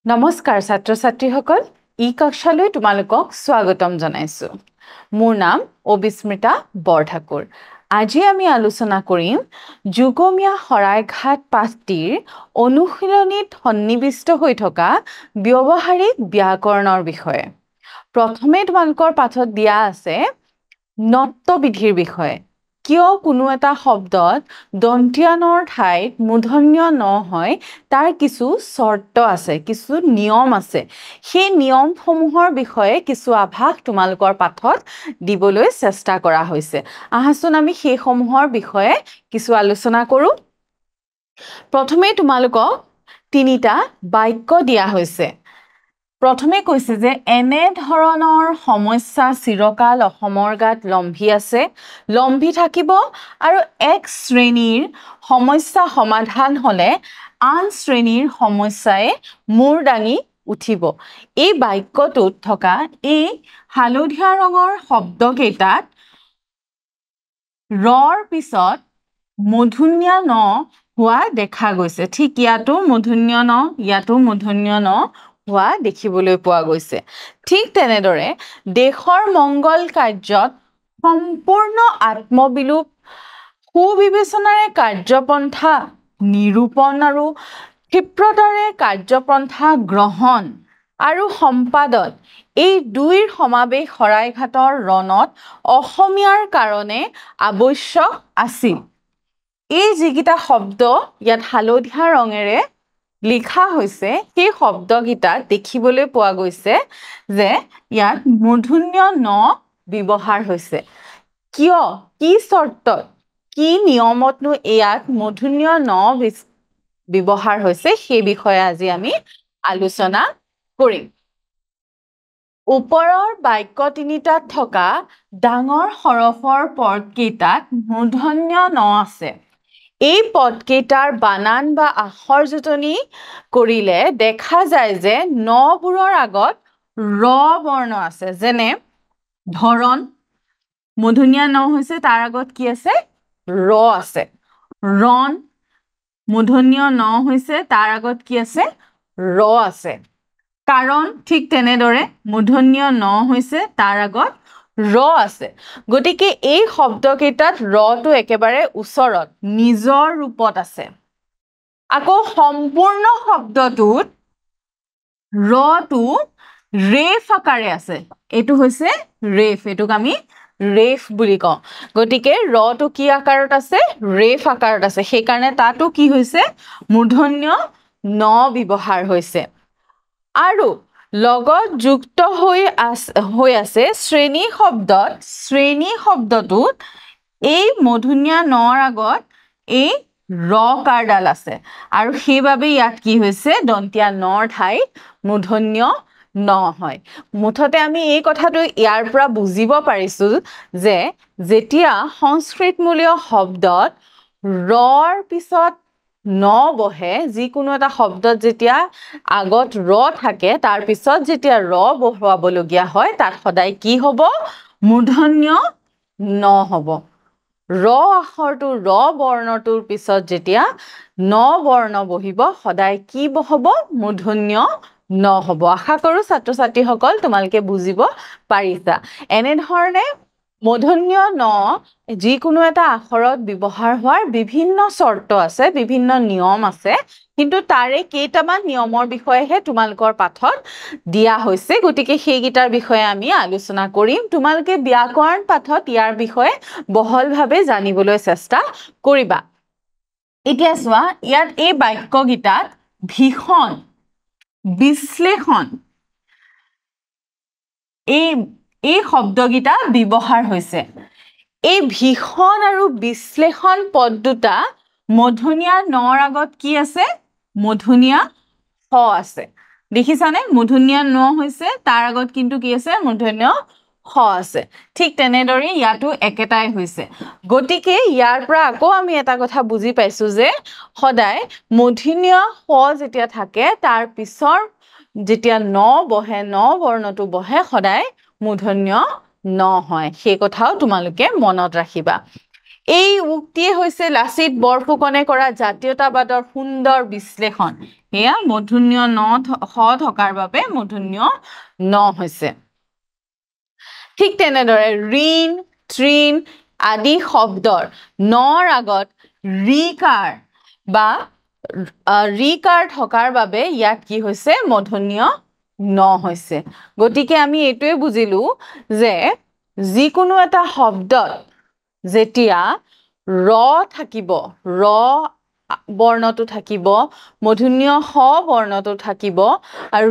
নমস্কাৰ ছাত্ৰ ছাত্ৰীসকল ই কক্ষালৈ তোমালোকক স্বাগতম জনাইছো মোৰ নাম অবিস্মৃতা বৰঠাকুৰ আজি আমি আলোচনা কৰিম যুগমীয়া শৰাইঘাট পাঠটিৰ অনুশীলনীত সন্নিবিষ্ট হৈ থকা ব্যৱহাৰিক ব্যাকৰণৰ বিষয়ে প্ৰথমে তোমালোকৰ পাঠত দিয়া আছে নত্ববিধিৰ বিষয়ে কিয় কোনো এটা শব্দত দন্তীয়া নৰ ঠাইত মূৰ্ধন্য ন হয় তাৰ কিছু শৰ্ত আছে কিছু নিয়ম আছে সেই নিয়মসমূহৰ বিষয়ে কিছু আভাস তোমালোকৰ পাঠত দিবলৈ চেষ্টা কৰা হৈছে আহাচোন আমি সেই সমূহৰ বিষয়ে কিছু আলোচনা কৰো প্ৰথমে তোমালোকক তিনিটা বাক্য দিয়া হৈছে প্ৰথমে কৈছে যে এনে ধৰণৰ সমস্যা চিৰকাল অসমৰ গাত লম্ভি আছে লম্ভি থাকিব আৰু এক শ্ৰেণীৰ সমস্যা সমাধান হলে আন শ্ৰেণীৰ সমস্যাই মূৰ দাঙি উঠিব এই বাক্যটোত থকা এই হালধীয়া ৰঙৰ শব্দকেইটাত ৰৰ পিছত মূৰ্ধন্য ন হোৱা দেখা গৈছে ঠিক ইয়াতো মূৰ্ধন্য ন ইয়াতো মূৰ্ধন্য ন হোৱা দেখিবলৈ পোৱা গৈছে ঠিক তেনেদৰে দেশৰ মংগল কাৰ্যত সম্পূৰ্ণ আত্মবিলোপ সুবিবেচনাৰে কাৰ্যপন্থা নিৰূপণ আৰু ক্ষিপ্ৰতাৰে কাৰ্যপন্থা গ্ৰহণ আৰু সম্পাদন এই দুইৰ সমাবেশ শৰাইঘাটৰ ৰণত অসমীয়াৰ কাৰণে আৱশ্যক আছিল এই যিকেইটা শব্দ ইয়াত হালধীয়া ৰঙেৰে লিখা হৈছে সেই শব্দকেইটাত দেখিবলৈ পোৱা গৈছে যে ইয়াত মূৰ্ধন্য ন ব্যৱহাৰ হৈছে কিয় কি শৰ্তত কি নিয়মতনো ইয়াত মূৰ্ধন্য ন ব্যৱহাৰ হৈছে সেই বিষয়ে আজি আমি আলোচনা কৰিম ওপৰৰ বাক্য তিনিটাত থকা ডাঙৰ হৰফৰ পদকেইটাত মূৰ্ধন্য ন আছে এই পদকেইটাৰ বানান বা আখৰ জোটনি কৰিলে দেখা যায় যে নবোৰৰ আগত ৰ বৰ্ণ আছে যেনে ধৰণ মূৰ্ধন্য ন হৈছে তাৰ আগত কি আছে ৰ আছে ৰণ মূৰ্ধন্য ন হৈছে তাৰ আগত কি আছে ৰ আছে কাৰণ ঠিক তেনেদৰে মূৰ্ধন্য ন হৈছে তাৰ আগত ৰ আছে গতিকে এই শব্দকেইটাত ৰটো একেবাৰে ওচৰত নিজৰ ৰূপত আছে আকৌ সম্পূৰ্ণ শব্দটোত ৰটো ৰেফ আকাৰে আছে এইটো হৈছে ৰেফ এটোক আমি ৰেফ বুলি কওঁ গতিকে ৰটো কি আকাৰত আছে ৰেফ আকাৰত আছে সেই কাৰণে তাতো কি হৈছে মূৰ্ধন্য ন ব্যৱহাৰ হৈছে আৰু লগত যুক্ত হৈ আছে শ্ৰেণী শব্দটোত এই মূৰ্ধন্য নৰ আগত এই ৰ কাৰডাল আছে আৰু সেইবাবে ইয়াত কি হৈছে দন্তীয়া নৰ ঠাইত মূৰ্ধন্য ন হয় মুঠতে আমি এই কথাটো ইয়াৰ পৰা বুজিব পাৰিছো যে যেতিয়া সংস্কৃতমূলীয় শব্দত ৰৰ পিছত ন বহে যিকোনো এটা শব্দত যেতিয়া আগত ৰ থাকে তাৰ পিছত যেতিয়া ৰ বহাবলগীয়া হয় তাত সদায় কি হ'ব মূৰ্ধন্য ন হ'ব ৰ আখৰটো ৰ বৰ্ণটোৰ পিছত যেতিয়া ন বৰ্ণ বহিব সদায় কি হ'ব মূৰ্ধন্য ন হ'ব আশা কৰো ছাত্ৰ ছাত্ৰীসকল তোমালোকে বুজিব পাৰিছা এনে ধৰণে মূৰ্ধন্য ন যিকোনো এটা আখৰত ব্যৱহাৰ হোৱাৰ বিভিন্ন শৰ্ত আছে বিভিন্ন নিয়ম আছে কিন্তু তাৰে কেইটামান নিয়মৰ বিষয়েহে তোমালোকৰ পাঠত দিয়া হৈছে গতিকে সেইকেইটাৰ বিষয়ে আমি আলোচনা কৰিম তোমালোকে ব্যাকৰণ পাঠত ইয়াৰ বিষয়ে বহলভাৱে জানিবলৈ চেষ্টা কৰিবা এতিয়া চোৱা ইয়াত এই বাক্যকেইটাত ভীষণ বিশ্লেষণ এই শব্দকেইটা ব্যৱহাৰ হৈছে এই ভীষণ আৰু বিশ্লেষণ পদ দুটা মূৰ্ধন্য নৰ আগত কি আছে মূৰ্ধন্য হ আছে দেখিছানে মূৰ্ধন্য ন হৈছে তাৰ আগত কিন্তু কি আছে মূৰ্ধন্য হ আছে ঠিক তেনেদৰে ইয়াতো একেটাই হৈছে গতিকে ইয়াৰ পৰা আকৌ আমি এটা কথা বুজি পাইছো যে সদায় মূৰ্ধন্য হ যেতিয়া থাকে তাৰ পিছৰ যেতিয়া ন বহে ন বৰ্ণটো বহে সদায় মূৰ্ধন্য ন হয় সেই কথাও তোমালোকে মনত ৰাখিবা এই উক্তিয়ে হৈছে লাচিত বৰফুকনে কৰা জাতীয়তাবাদৰ সুন্দৰ বিশ্লেষণ এয়া মূৰ্ধন্য ন হ থকাৰ বাবে মূৰ্ধন্য ন হৈছে ঠিক তেনেদৰে ঋণ তৃণ আদি শব্দৰ নৰ আগত ৰিকাৰ বা ৰিকাৰ থকাৰ বাবে ইয়াত কি হৈছে মূৰ্ধন্য ন হৈছে গতিকে আমি এইটোৱে বুজিলো যে যিকোনো এটা শব্দত যেতিয়া ৰ থাকিব ৰ বৰ্ণটো থাকিব মূৰ্ধন্য হ বৰ্ণটো থাকিব আৰু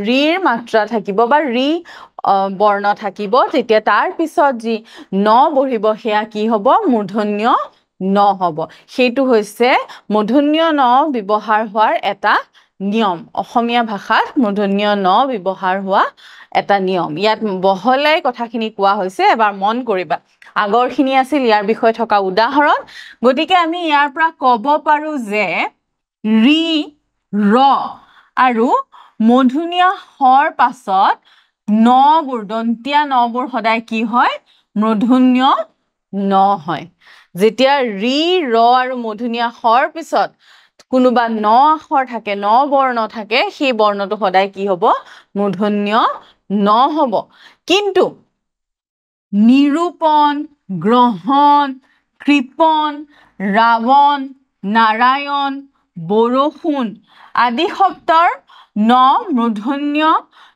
ৰিৰ মাত্ৰা থাকিব বা ৰি বৰ্ণ থাকিব তেতিয়া তাৰ পিছত যি ন বহিব সেয়া কি হ'ব মূৰ্ধন্য ন হ'ব সেইটো হৈছে মূৰ্ধন্য ন ব্যৱহাৰ হোৱাৰ এটা নিয়ম অসমীয়া ভাষাত মূৰ্ধন্য ন ব্যৱহাৰ হোৱা এটা নিয়ম ইয়াত বহলাই কথাখিনি কোৱা হৈছে এবাৰ মন কৰিবা আগৰখিনি আছিল ইয়াৰ বিষয়ে থকা উদাহৰণ গতিকে আমি ইয়াৰ পৰা ক'ব পাৰো যে ৰি ৰ আৰু মূৰ্ধন্য হৰ পাছত নবোৰ দন্তীয়া নবোৰ সদায় কি হয় মূৰ্ধন্য ন হয় যেতিয়া ৰি ৰ আৰু মূৰ্ধন্য হৰ পিছত কোনোবা ন আখৰ থাকে ন বৰ্ণ থাকে সেই বৰ্ণটো সদায় কি হ'ব মূৰ্ধন্য ন হ'ব কিন্তু নিৰূপণ গ্ৰহণ কৃপণ ৰাৱণ নাৰায়ণ বৰষুণ আদি শব্দৰ ন মূৰ্ধন্য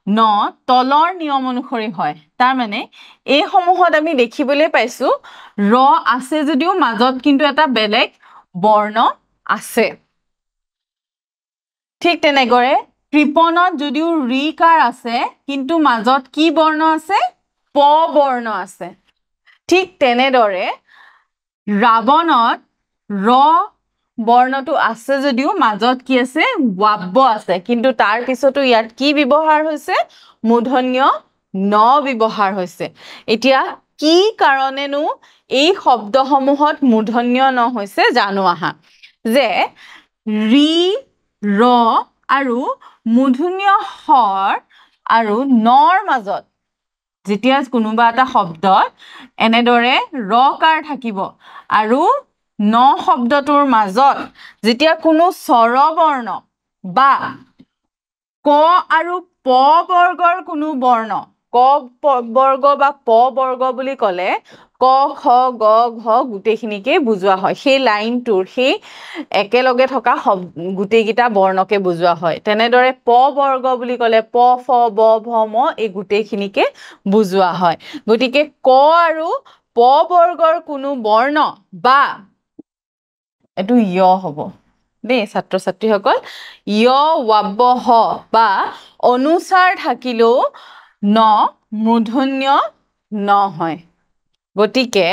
ন তলৰ নিয়ম অনুসৰি হয় তাৰ মানে এই সমূহত আমি দেখিবলৈ পাইছো ৰ আছে যদিও মাজত কিন্তু এটা বেলেগ বৰ্ণ আছে ঠিক তেনেকৈ কৃপণত যদিও ৰিকাৰ আছে কিন্তু মাজত কি বৰ্ণ আছে প বৰ্ণ আছে ঠিক তেনেদৰে ৰাৱণত ৰ বৰ্ণটো আছে যদিও মাজত কি আছে ৱাব্য আছে কিন্তু তাৰ পিছতো ইয়াত কি ব্যৱহাৰ হৈছে মূৰ্ধন্য ন ব্যৱহাৰ হৈছে এতিয়া কি কাৰণেনো এই শব্দসমূহত মূৰ্ধন্য ন হৈছে জানো আহা যে ৰি ৰ আৰু মূৰ্ধন্য হৰ আৰু নৰ মাজত যেতিয়া কোনোবা এটা শব্দত এনেদৰে ৰকাৰ থাকিব আৰু ন শব্দটোৰ মাজত যেতিয়া কোনো স্বৰবৰ্ণ বা ক আৰু প বৰ্গৰ কোনো বৰ্ণ ক বৰ্গ বা প বৰ্গ বুলি ক'লে ক খ গ ঘ গোটেইখিনিকে বুজোৱা হয় সেই লাইনটোৰ সেই একেলগে থকা গোটেইকেইটা বৰ্ণকে বুজোৱা হয় তেনেদৰে প বৰ্গ বুলি ক'লে প ফ ব ভ ম এই গোটেইখিনিকে বুজোৱা হয় গতিকে ক আৰু প বৰ্গৰ কোনো বৰ্ণ বা এইটো য় হ'ব দেই ছাত্ৰ ছাত্ৰীসকল য় ৱাব্য হ বা অনুসাৰ থাকিলেও ন মূৰ্ধন্য ন হয় গতিকে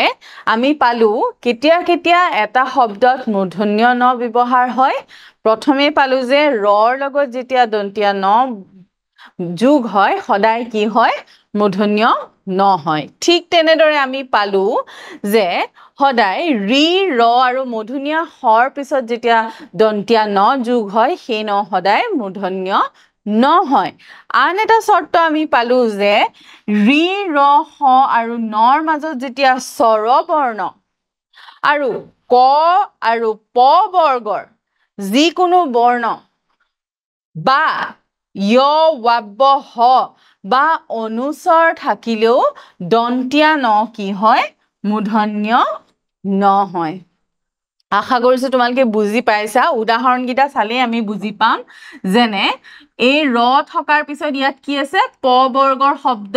আমি পালো কেতিয়া কেতিয়া এটা শব্দত মূৰ্ধন্য ন ব্যৱহাৰ হয় প্ৰথমে পালো যে ৰৰ লগত যেতিয়া দন্তীয়া ন যোগ হয় সদায় কি হয় মূৰ্ধন্য ন হয় ঠিক তেনেদৰে আমি পালো যে সদায় ৰি ৰ আৰু মূৰ্ধন্য হৰ পিছত যেতিয়া দন্তীয়া ন যোগ হয় সেই ন সদায় মূৰ্ধন্য ন হয় আন এটা শৰ্ত আমি পালো যে ৰি ৰ হ আৰু নৰ মাজত যেতিয়া স্বৰবৰ্ণ আৰু ক আৰু প বৰ্গৰ যিকোনো বৰ্ণ বা য় ৱাব্য হ বা অনুস্বৰ থাকিলেও দন্তীয়া ন কি হয় মূৰ্ধন্য ন হয় আশা কৰিছো তোমালোকে বুজি পাইছা উদাহৰণকেইটা চালেই আমি বুজি পাম যেনে এই ৰ থকাৰ পিছত ইয়াত কি আছে প বৰ্গৰ শব্দ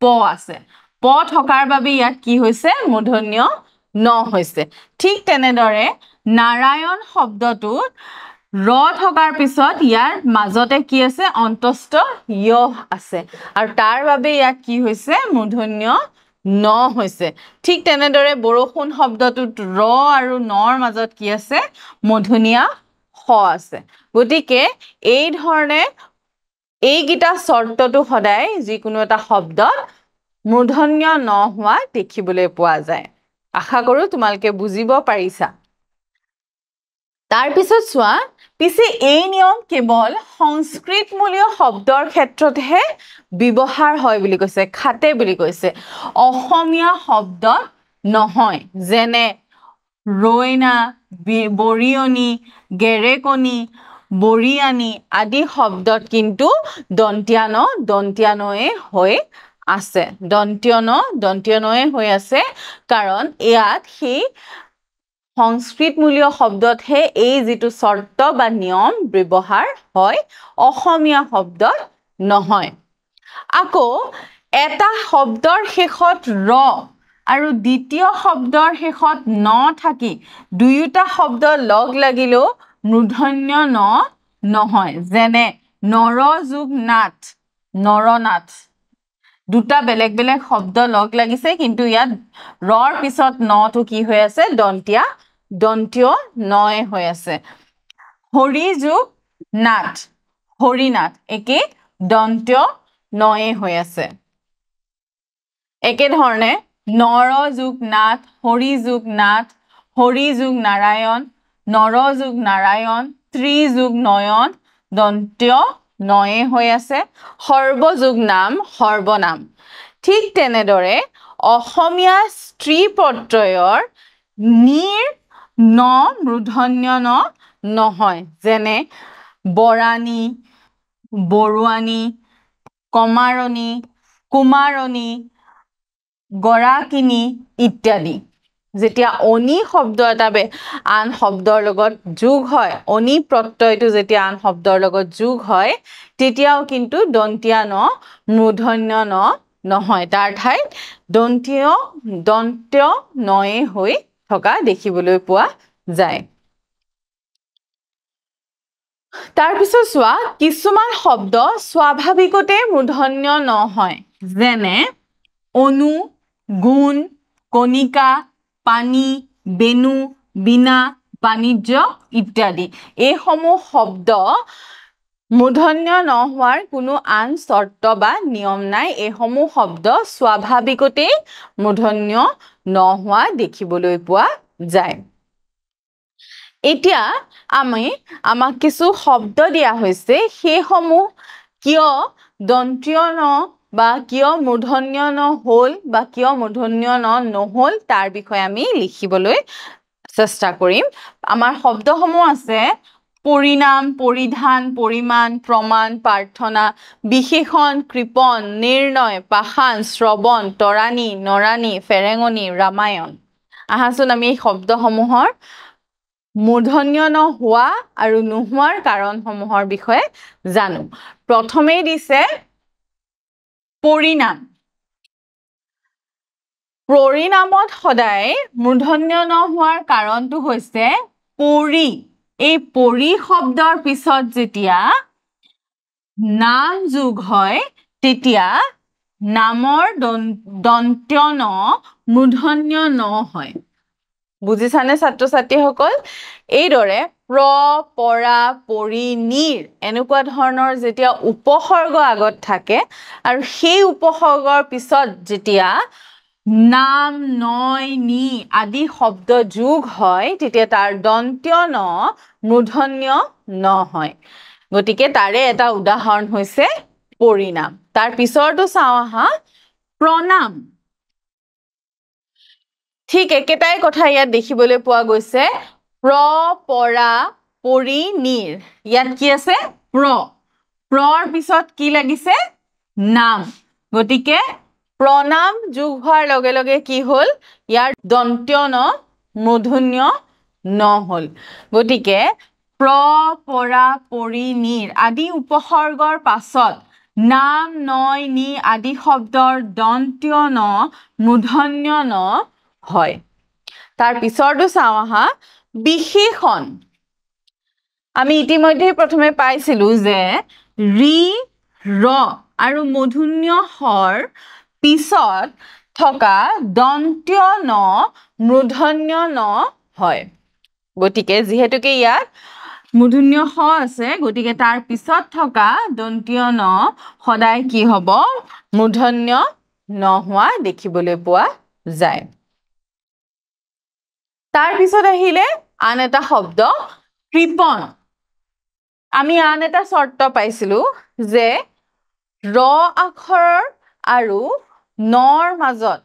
প আছে প থকাৰ বাবে ইয়াত কি হৈছে মূৰ্ধন্য ন হৈছে ঠিক তেনেদৰে নাৰায়ণ শব্দটোত ৰ থকাৰ পিছত ইয়াৰ মাজতে কি আছে অন্তস্থ য় আছে আৰু তাৰ বাবে ইয়াত কি হৈছে মূৰ্ধন্য ন হৈছে ঠিক তেনেদৰে বৰষুণ শব্দটোত ৰ আৰু নৰ মাজত কি আছে মূৰ্ধন্য হ আছে গতিকে এই ধৰণে এইকেইটা শৰ্তটো সদায় যিকোনো এটা শব্দত মূৰ্ধন্য ন হোৱা দেখিবলৈ পোৱা যায় আশা কৰো তোমালোকে বুজিব পাৰিছা তাৰ পিছত চোৱা পিছে এই নিয়ম কেৱল সংস্কৃতমূলীয় শব্দৰ ক্ষেত্ৰতহে ব্যৱহাৰ হয় বুলি কৈছে খাতে বুলি কৈছে অসমীয়া শব্দত নহয় যেনে ৰৈনা বৰিয়নি গেৰেকনি বৰিয়ানি আদি শব্দত কিন্তু দন্ত্যানয়ে হৈ আছে দন্ত্যানয়ে হৈ আছে কাৰণ ইয়াত সেই সংস্কৃতমূলীয় শব্দতহে এই যিটো শৰ্ত বা নিয়ম ব্যৱহাৰ হয় অসমীয়া শব্দত নহয় আকৌ এটা শব্দৰ শেষত ৰ আৰু দ্বিতীয় শব্দৰ শেষত ন থাকি দুয়োটা শব্দ লগ লাগিলেও মূৰ্ধন্য ন নহয় যেনে নৰ যোগ নাথ নৰনাথ দুটা বেলেগ বেলেগ শব্দ লগ লাগিছে কিন্তু ইয়াত ৰৰ পিছত নটো কি হৈ আছে দন্ত্য নয়ে হৈ আছে হৰি যোগ নাথ হৰিনাথ একে দন্ত্য নয়ে হৈ আছে একে ধৰণে নৰ যোগ নাথ হৰি যোগ নাৰায়ণ নৰ যোগ নাৰায়ণ ত্ৰি যোগ নয়ন দন্ত্য নয়ে হৈ আছে সৰ্ব যোগ নাম সৰ্বনাম ঠিক তেনেদৰে অসমীয়া স্ত্ৰী প্ৰত্যয়ৰ নিৰ ন মূৰ্ধন্য ন নহয় যেনে বৰাণী বৰুৱানী কমাৰণী কুমাৰণী গৰাকিনী ইত্যাদি যেতিয়া অনি শব্দ এটা আন শব্দৰ লগত যোগ হয় অনি প্ৰত্যয়টো যেতিয়া আন শব্দৰ লগত যোগ হয় তেতিয়াও কিন্তু দন্ত্য মূৰ্ধন্য ন নহয় তাৰ ঠাইত দন্ত্য নয়ে হৈ থকা দেখিবলৈ পোৱা যায় তাৰ পিছত চোৱা কিছুমান শব্দ স্বাভাৱিকতে মূৰ্ধন্য নহয় যেনে অনু গুণ কণিকা পানী বেনু বিনা বাণিজ্য ইত্যাদি এইসমূহ শব্দ মূৰ্ধন্য নোহোৱাৰ কোনো আন শৰ্ত বা নিয়ম নাই এইসমূহ শব্দ স্বাভাৱিকতে মূৰ্ধন্য নোহোৱা দেখিবলৈ পোৱা যায় এতিয়া আমাক কিছু শব্দ দিয়া হৈছে সেইসমূহ কিয় দন্ত্য ন বা কিয় মূৰ্ধন্য ন হল বা কিয় মূৰ্ধন্য ন নহল তাৰ বিষয়ে আমি লিখিবলৈ চেষ্টা কৰিম আমাৰ শব্দসমূহ আছে পৰিণাম পৰিধান পৰিমাণ প্ৰমাণ প্ৰাৰ্থনা বিশেষণ কৃপণ নিৰ্ণয় পাষাণ শ্ৰৱণ তৰাণী নৰাণী ফেৰেঙনি ৰামায়ণ আহাচোন আমি এই শব্দসমূহৰ মূৰ্ধন্য ন হোৱা আৰু নোহোৱাৰ কাৰণসমূহৰ বিষয়ে জানো প্ৰথমেই দিছে পৰিণামত সদায় মূৰ্ধন্য ন হোৱাৰ কাৰণটো হৈছে পৰি এই পৰি শব্দৰ পিছত যেতিয়া নাম যোগ হয় তেতিয়া নামৰ দন্ত্য ন মূৰ্ধন্য ন হয় বুজিছানে ছাত্ৰ ছাত্ৰীসকল এইদৰে পৰা পৰি নিৰ এনেকুৱা ধৰণৰ যেতিয়া উপসৰ্গ আগত থাকে আৰু সেই উপসৰ্গৰ পিছত যেতিয়া নাম নয় নি আদি শব্দ যোগ হয় তেতিয়া তাৰ দন্ত্য ন মূৰ্ধন্য ন হয় গতিকে তাৰে এটা উদাহৰণ হৈছে পৰিণাম তাৰ পিছৰটো চাওঁ আহা প্ৰণাম ঠিক একেটাই কথা ইয়াত দেখিবলৈ পোৱা গৈছে পৰা পৰি নিৰ ইয়াত কি আছে প্ৰৰ পিছত কি লাগিছে নাম গতিকে প্ৰণাম যোগ হোৱাৰ লগে লগে কি হল ইয়াৰ দন্ত্য ন মূৰ্ধন্য ন হল গতিকে পৰা পৰি নিৰ আদি উপসৰ্গৰ পাছত নাম নয় নি আদি শব্দৰ দন্ত্য ন মূৰ্ধন্য ন হয় তাৰ পিছৰটো চাওঁ আহা বিশেষণ আমি ইতিমধ্যে প্ৰথমে পাইছিলো যে ৰি ৰ আৰু মূৰ্ধন্য হৰ পিছত থকা দন্ত্য ন মূৰ্ধন্য ন হয় গতিকে যিহেতুকে ইয়াত মূৰ্ধন্য হ আছে গতিকে তাৰ পিছত থকা দন্ত্য ন সদায় কি হ'ব মূৰ্ধন্য নোহোৱা দেখিবলৈ পোৱা যায় তাৰ পিছত আহিলে আন এটা শব্দ কৃপণ আমি আন এটা শৰ্ত পাইছিলো যে ৰ আখৰৰ আৰু নৰ মাজত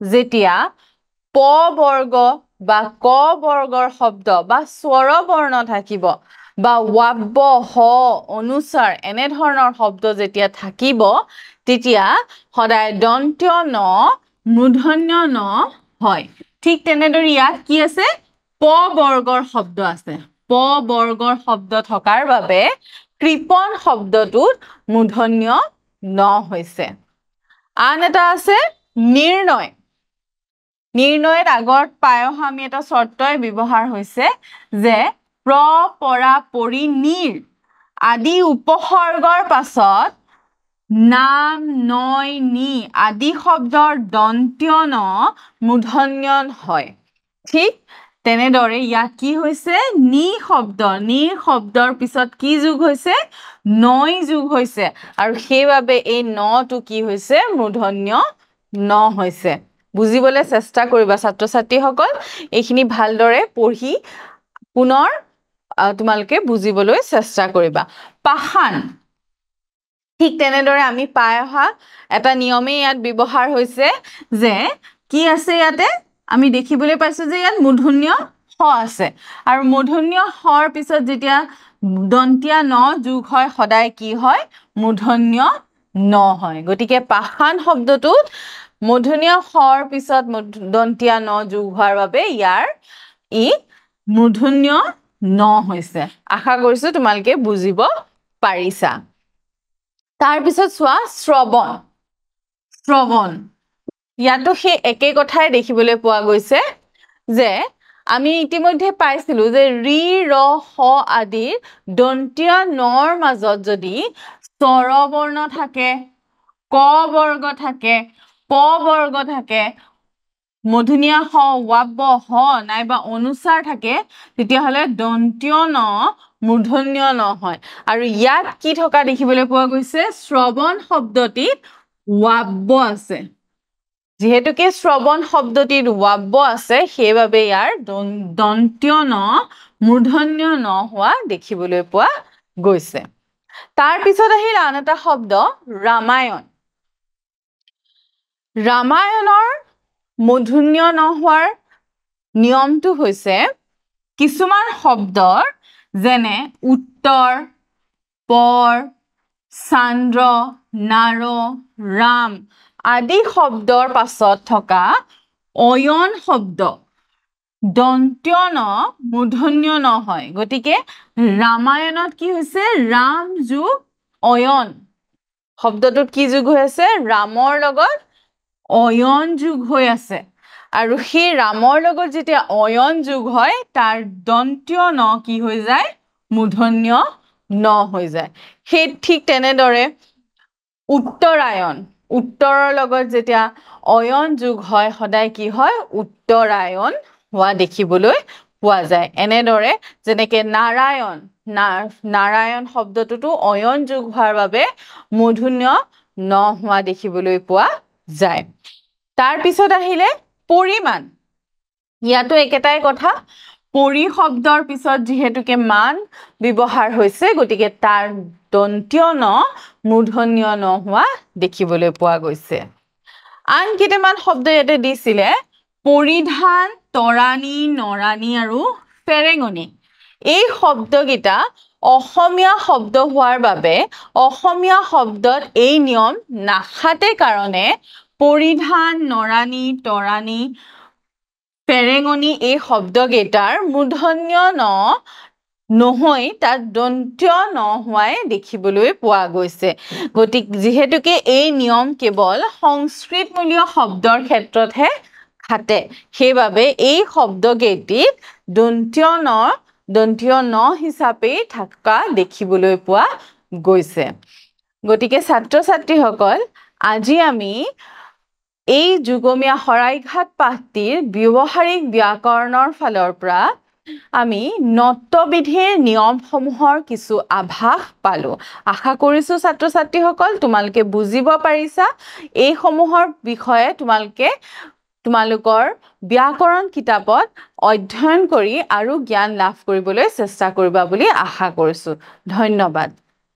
যেতিয়া প বৰ্গ বা ক বৰ্গৰ শব্দ বা স্বৰ বৰ্ণ থাকিব বা ৱাব্য হ অনুস্বাৰ এনে ধৰণৰ শব্দ যেতিয়া থাকিব তেতিয়া সদায় দন্ত্য ন মূৰ্ধন্য ন হয় ঠিক তেনেদৰে ইয়াত কি আছে প বৰ্গৰ শব্দ আছে প বৰ্গৰ শব্দ থকাৰ বাবে কৃপন শব্দটোত মূৰ্ধন্য ন হৈছে আন এটা আছে নিৰ্ণয় নিৰ্ণয়ত আগত পাই অহা আমি এটা শৰ্তই ব্যৱহাৰ হৈছে যে প্ৰ পৰা পৰি নিৰ আদি উপসৰ্গৰ পাছত নাম নয় নি আদি শব্দৰ দন্ত্য ন মূৰ্ধন্য হয় ঠিক তেনেদৰে ইয়াত কি হৈছে নি শব্দৰ পিছত কি যোগ হৈছে নয় যোগ হৈছে আৰু সেইবাবে এই নটো কি হৈছে মূৰ্ধন্য ন হৈছে বুজিবলৈ চেষ্টা কৰিবা ছাত্ৰ ছাত্ৰীসকল এইখিনি ভালদৰে পঢ়ি পুনৰ তোমালোকে বুজিবলৈ চেষ্টা কৰিবা পাখান ঠিক তেনেদৰে আমি পাই অহা এটা নিয়মে ইয়াত ব্যৱহাৰ হৈছে যে কি আছে ইয়াতে আমি দেখিবলৈ পাইছো যে ইয়াত মূৰ্ধন্য হ আছে আৰু মূৰ্ধন্য হৰ পিছত যেতিয়া দন্তিয়া ন যোগ হয় সদায় কি হয় মূৰ্ধন্য ন হয় গতিকে পাখান শব্দটোত মূৰ্ধন্য হৰ পিছত দন্তিয়া ন যোগ হোৱাৰ বাবে ইয়াৰ ই মূৰ্ধন্য ন হৈছে আশা কৰিছো তোমালোকে বুজিব পাৰিছা তাৰ পিছত চোৱা শ্ৰৱণ ইয়াতো সেই একে কথাই দেখিবলৈ পোৱা গৈছে যে আমি ইতিমধ্যে পাইছিলো যে ৰি ৰ হ আদিৰ দন্ত্য নৰ মাজত যদি স্বৰ বৰ্ণ থাকে ক বৰ্গ থাকে প বৰ্গ থাকে মূৰ্ধন্য হ ৱাব্য হ নাইবা অনুস্বাৰ থাকে তেতিয়াহ'লে দন্ত্য ন মূৰ্ধন্য ন হয় আৰু ইয়াত কি থকা দেখিবলৈ পোৱা গৈছে শ্ৰৱণ শব্দটিত ৱাব্য আছে যেহেতুকে শ্ৰৱণ শব্দটিত ৱাব্য আছে সেইবাবে ইয়াৰ দন্ত্য ন মূৰ্ধন্য ন হোৱা দেখিবলৈ পোৱা গৈছে তাৰ পিছত আহিল আন এটা শব্দ ৰামায়ণৰ মূৰ্ধন্য ন হোৱাৰ নিয়মটো হৈছে কিছুমান শব্দৰ যেনে উত্তৰ পৰ চান্দ্ৰ নাৰ ৰাম আদি শব্দৰ পাছত থকা অয়ন শব্দ দন্ত্য ন মূৰ্ধন্য ন হয় গতিকে ৰামায়ণত কি হৈছে ৰাম যোগ অয়ন শব্দটোত কি যোগ হৈ আছে ৰামৰ লগত অয়ন যোগ হৈ আছে আৰু সেই ৰামৰ লগত যেতিয়া অয়ন যোগ হয় তাৰ দন্ত্য ন কি হৈ যায় মূৰ্ধন্য ন হৈ যায় সেই ঠিক তেনেদৰে উত্তৰৰ লগত যেতিয়া অয়ন যোগ হয় সদায় কি হয় উত্তৰায়ণ হোৱা দেখিবলৈ পোৱা যায় এনেদৰে যেনেকে নাৰায়ণ শব্দটোতো অয়ন যোগ হোৱাৰ বাবে মূৰ্ধন্য ন হোৱা দেখিবলৈ পোৱা যায় তাৰ পিছত আহিলে পৰিমাণ ইয়াতো একেটাই কথা পৰি শব্দৰ পিছত যেহেতুকে মান ব্যৱহাৰ হৈছে গতিকে তাৰ দন্ত্য ন মূৰ্ধন্য ন হোৱা দেখিবলৈ পোৱা গৈছে আন কেইটামান শব্দ ইয়াতে দিছিলে পৰিধান তৰাণী নৰাণী আৰু ফেৰেঙনি এই শব্দকেইটা অসমীয়া শব্দ হোৱাৰ বাবে অসমীয়া শব্দত এই নিয়ম নাখাতে কাৰণে পৰিধান নৰাণী তৰাণী ফেৰেঙনি এই শব্দকেইটাৰ মূৰ্ধন্য ন নহৈ তাত দন্ত্য ন হোৱাই দেখিবলৈ পোৱা গৈছে গতিকে যেহেতুকে এই নিয়ম কেৱল সংস্কৃতমূলীয় শব্দৰ ক্ষেত্ৰতহে খাটে সেইবাবে এই শব্দকেইটিত দন্ত্য ন হিচাপে থকা দেখিবলৈ পোৱা গৈছে গতিকে ছাত্ৰ ছাত্ৰীসকল আজি আমি এই যুগমীয়া শৰাইঘাট পাঠটিৰ ব্যৱহাৰিক ব্যাকৰণৰ ফালৰ পৰা আমি নট্যবিধিৰ নিয়মসমূহৰ কিছু আভাস পালো আশা কৰিছো ছাত্ৰ ছাত্ৰীসকল তোমালোকে বুজিব পাৰিছা এই সমূহৰ বিষয়ে তোমালোকে তোমালোকৰ ব্যাকৰণ কিতাপত অধ্যয়ন কৰি আৰু জ্ঞান লাভ কৰিবলৈ চেষ্টা কৰিবা বুলি আশা কৰিছোঁ। ধন্যবাদ।